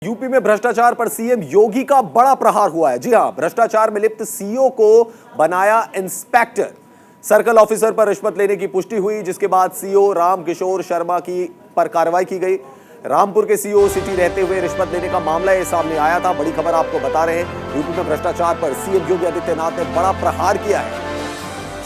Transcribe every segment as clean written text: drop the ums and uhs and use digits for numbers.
UP में भ्रष्टाचार पर सीएम योगी का बड़ा प्रहार हुआ है। जी हां, भ्रष्टाचार में लिप्त सीईओ को बनाया इंस्पेक्टर। सर्कल ऑफिसर पर रिश्वत लेने की पुष्टि हुई, जिसके बाद सीईओ रामकिशोर शर्मा की पर कार्रवाई की गई। रामपुर के सीईओ सिटी रहते हुए रिश्वत लेने का मामला ये सामने आया था। बड़ी खबर आपको बता रहे हैं, यूपी में भ्रष्टाचार पर सीएम योगी आदित्यनाथ ने बड़ा प्रहार किया है।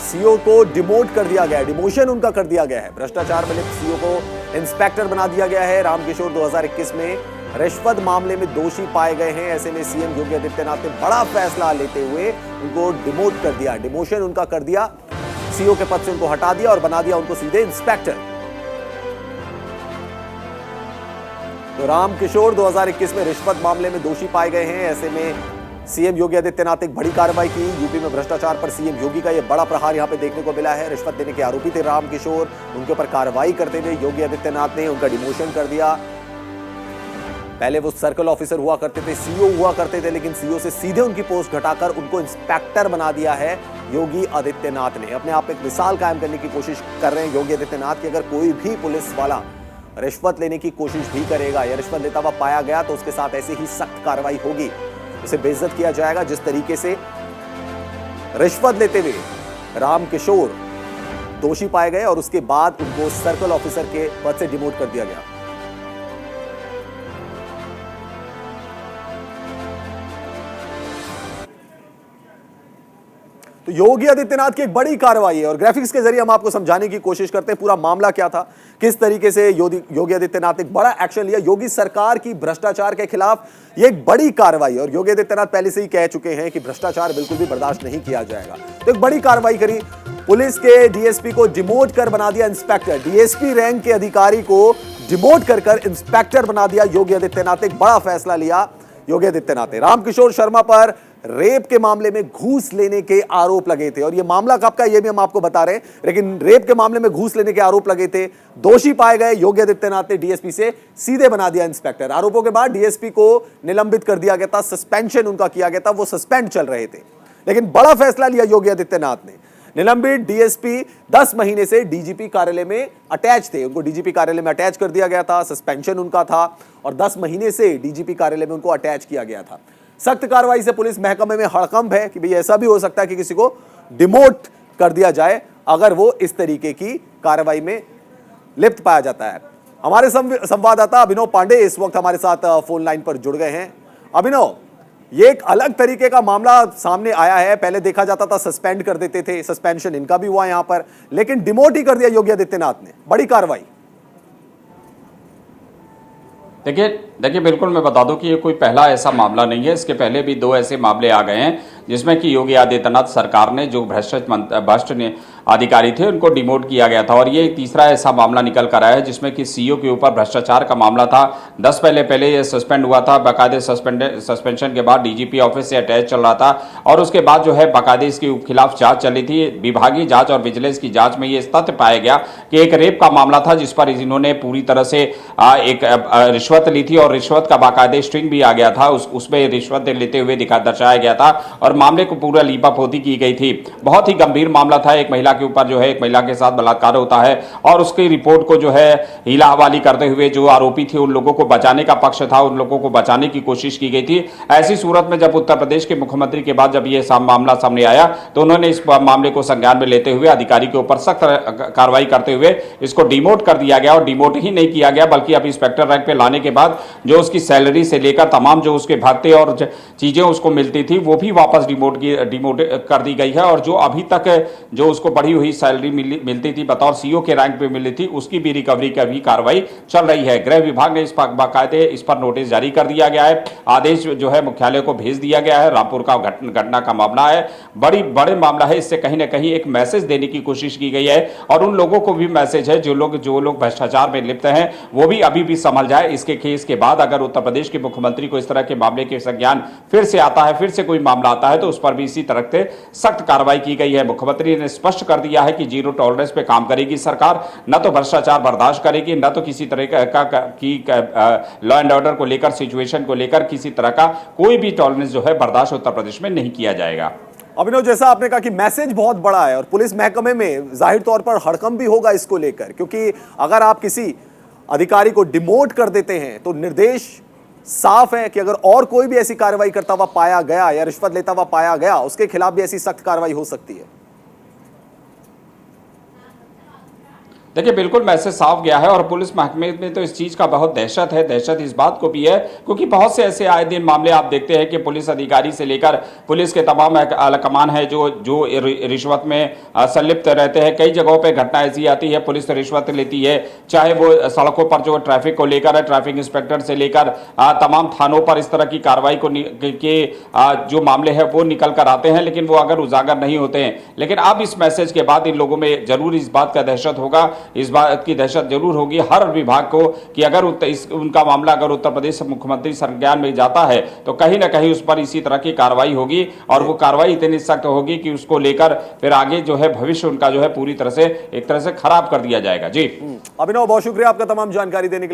सीईओ को डिमोट कर दिया गया है, डिमोशन उनका कर दिया गया है। भ्रष्टाचार में लिप्त सीईओ को इंस्पेक्टर बना दिया गया है। रामकिशोर 2021 में रिश्वत मामले में दोषी पाए गए हैं। ऐसे में सीएम योगी आदित्यनाथ ने बड़ा फैसला लेते हुए उनको डिमोट कर दिया, डिमोशन उनका कर दिया। सीईओ के पद से उनको हटा दिया और बना दिया उनको सीधे इंस्पेक्टर। तो रामकिशोर 2021 में रिश्वत मामले में दोषी पाए गए हैं। ऐसे में सीएम योगी आदित्यनाथ ने एक बड़ी कार्रवाई की। यूपी में भ्रष्टाचार पर सीएम योगी का यह बड़ा प्रहार यहां पे देखने को मिला है। रिश्वत देने के आरोपी थे रामकिशोर, उनके ऊपर कार्रवाई करते हुए योगी आदित्यनाथ ने उनका डिमोशन कर दिया। पहले वो सर्कल ऑफिसर हुआ करते थे, सीईओ हुआ करते थे, लेकिन सीईओ से सीधे उनकी पोस्ट घटाकर उनको इंस्पेक्टर बना दिया है योगी आदित्यनाथ ने। अपने आप में एक मिसाल कायम करने की कोशिश कर रहे हैं योगी आदित्यनाथ की। अगर कोई भी पुलिस वाला रिश्वत लेने की कोशिश भी करेगा या रिश्वत लेता हुआ पाया गया तो उसके साथ ऐसे ही सख्त कार्रवाई होगी, उसे बेइज्जत किया जाएगा। जिस तरीके से रिश्वत लेते हुए रामकिशोर दोषी पाए गए और उसके बाद उनको सर्कल ऑफिसर के पद से डिमोट कर दिया गया। तो योगी आदित्यनाथ की एक बड़ी कार्रवाई है और ग्राफिक्स के जरिए हम आपको समझाने की कोशिश करते हैं पूरा मामला क्या था, किस तरीके से योगी आदित्यनाथ ने एक बड़ा एक्शन लिया। योगी सरकार की भ्रष्टाचार के खिलाफ ये एक बड़ी कार्रवाई है और योगी आदित्यनाथ पहले से ही कह चुके हैं कि भ्रष्टाचार बिल्कुल भी बर्दाश्त नहीं किया जाएगा। तो एक बड़ी कार्रवाई करी, पुलिस के डीएसपी को डिमोट कर बना दिया इंस्पेक्टर। डीएसपी रैंक के अधिकारी को डिमोट कर इंस्पेक्टर बना दिया योगी आदित्यनाथ ने। एक बड़ा फैसला लिया योगी आदित्यनाथ ने। रामकिशोर शर्मा पर रेप के मामले में घूस लेने के आरोप लगे थे और यह मामला कब का ये भी हम आपको बता रहे हैं, लेकिन रेप के मामले में घूस लेने के आरोप लगे थे, दोषी पाए गए। योगी आदित्यनाथ ने डीएसपी से सीधे बना दिया इंस्पेक्टर। आरोपों के बाद डीएसपी को निलंबित कर दिया गया था, सस्पेंशन उनका किया गया था, वो सस्पेंड चल रहे थे। लेकिन बड़ा फैसला लिया योगी आदित्यनाथ ने। निलंबित डीएसपी 10 महीने से डीजीपी कार्यालय में अटैच थे, उनको डीजीपी कार्यालय में अटैच कर दिया गया था, सस्पेंशन उनका था और 10 महीने से डीजीपी कार्यालय में उनको अटैच किया गया था। सख्त कार्रवाई से पुलिस महकमे में हड़कंप है कि भाई ऐसा भी हो सकता है कि किसी को डिमोट कर दिया जाए अगर वो इस तरीके की कार्रवाई में लिप्त पाया जाता है। हमारे संवाददाता अभिनव पांडे इस वक्त हमारे साथ फोन लाइन पर जुड़ गए हैं। अभिनव, ये एक अलग तरीके का मामला सामने आया है। पहले देखा जाता था सस्पेंड कर देते थे, सस्पेंशन इनका भी हुआ यहां पर, लेकिन डिमोट ही कर दिया योगी आदित्यनाथ ने। बड़ी कार्रवाई। देखिए बिल्कुल मैं बता दूं कि ये कोई पहला ऐसा मामला नहीं है। इसके पहले भी 2 ऐसे मामले आ गए हैं जिसमें कि योगी आदित्यनाथ सरकार ने जो भ्रष्ट अधिकारी थे उनको डिमोट किया गया था और ये तीसरा ऐसा मामला निकल कर आया है जिसमें कि सीईओ के ऊपर भ्रष्टाचार का मामला था। 10 पहले ये सस्पेंड हुआ था, बाकायदे सस्पेंशन के बाद डीजीपी ऑफिस से अटैच चल रहा था और उसके बाद जो है बाकायदे इसके खिलाफ जांच चली थी। विभागीय जांच और विजिलेंस की जांच में ये तथ्य पाया गया कि एक रेप का मामला था जिस पर इन्होंने पूरी तरह से एक रिश्वत ली थी और रिश्वत का बाकायदे स्ट्रिंग भी आ गया था, उसमें रिश्वत लेते हुए दर्शाया गया था और मामले को पूरा लीपापोती की गई थी। बहुत ही गंभीर मामला था। एक महिला के ऊपर जो है, एक महिला के साथ बलात्कार होता है और उसकी रिपोर्ट को जो है हीला हवाली करते हुए जो आरोपी थे उन लोगों को बचाने का पक्ष था, उन लोगों को बचाने की कोशिश की गई थी। ऐसी सूरत में जब उत्तर प्रदेश के मुख्यमंत्री के बाद जब यह मामला सामने आया तो उन्होंने इस मामले को संज्ञान में लेते हुए अधिकारी के ऊपर सख्त कार्रवाई करते हुए इसको डिमोट कर दिया गया और डिमोट ही नहीं किया गया बल्कि अब इंस्पेक्टर रैंक पे लाने के बाद जो उसकी सैलरी से लेकर तमाम जो उसके भत्ते और चीजें उसको मिलती थी वो भी वापस डिमोट कर दी गई है और जो अभी तक जो उसको बढ़ी हुई सैलरी मिलती थी बतौर सीईओ के रैंक पे मिली थी उसकी भी रिकवरी का भी कार्रवाई चल रही है। गृह विभाग ने इस बाकायदे इस पर नोटिस जारी कर दिया गया है, आदेश जो है मुख्यालय को भेज दिया गया है। रामपुर का घटना का मामला है, बड़े मामला है। इससे कहीं ना कहीं एक मैसेज देने की कोशिश की गई है और उन लोगों को भी मैसेज है जो लोग भ्रष्टाचार में लिप्त हैं वो भी अभी भी संभल जाए। इसके केस के बाद अगर उत्तर प्रदेश के मुख्यमंत्री को इस तरह के मामले के संज्ञान फिर से आता है, फिर से कोई मामला आता है तो उस पर भी इसी तरह से सख्त कार्रवाई की गई है। मुख्यमंत्री ने स्पष्ट कर दिया है कि जीरो टॉलरेंस पे काम करेगी सरकार, न तो भ्रष्टाचार बर्दाश्त करेगी, न तो किसी तरह का लॉ एंड ऑर्डर को लेकर, सिचुएशन को लेकर किसी तरह का कोई भी टॉलरेंस जो है बर्दाश्त उत्तर प्रदेश में नहीं किया जाएगा। अभिनव, जैसा आपने कहा कि मैसेज बहुत बड़ा है और पुलिस महकमे में जाहिर तौर पर हड़कंप भी होगा इसको लेकर, क्योंकि अगर आप किसी अधिकारी को डिमोट कर देते हैं तो निर्देश साफ है कि अगर और कोई भी ऐसी कार्रवाई करता हुआ पाया गया या रिश्वत लेता हुआ पाया गया, उसके खिलाफ भी ऐसी सख्त कार्रवाई हो सकती है। देखिए बिल्कुल मैसेज साफ गया है और पुलिस महकमे में तो इस चीज़ का बहुत दहशत है। दहशत इस बात को भी है क्योंकि बहुत से ऐसे आए दिन मामले आप देखते हैं कि पुलिस अधिकारी से लेकर पुलिस के तमाम आलाकमान है जो रिश्वत में संलिप्त रहते हैं। कई जगहों पे घटना ऐसी आती है, पुलिस रिश्वत लेती है, चाहे वो सड़कों पर जो ट्रैफिक को लेकर है, ट्रैफिक इंस्पेक्टर से लेकर तमाम थानों पर इस तरह की कार्रवाई के जो मामले हैं वो निकल कर आते हैं, लेकिन वो अगर उजागर नहीं होते हैं। लेकिन अब इस मैसेज के बाद इन लोगों में जरूर इस बात का दहशत होगा, इस बात की दहशत जरूर होगी हर विभाग को कि अगर उनका मामला अगर उत्तर प्रदेश मुख्यमंत्री संज्ञान में जाता है तो कहीं ना कहीं उस पर इसी तरह की कार्रवाई होगी और वो कार्रवाई इतनी सख्त होगी कि उसको लेकर फिर आगे जो है भविष्य उनका जो है पूरी तरह से एक तरह से खराब कर दिया जाएगा। जी अभिनव, बहुत शुक्रिया आपका तमाम जानकारी देने के लिए।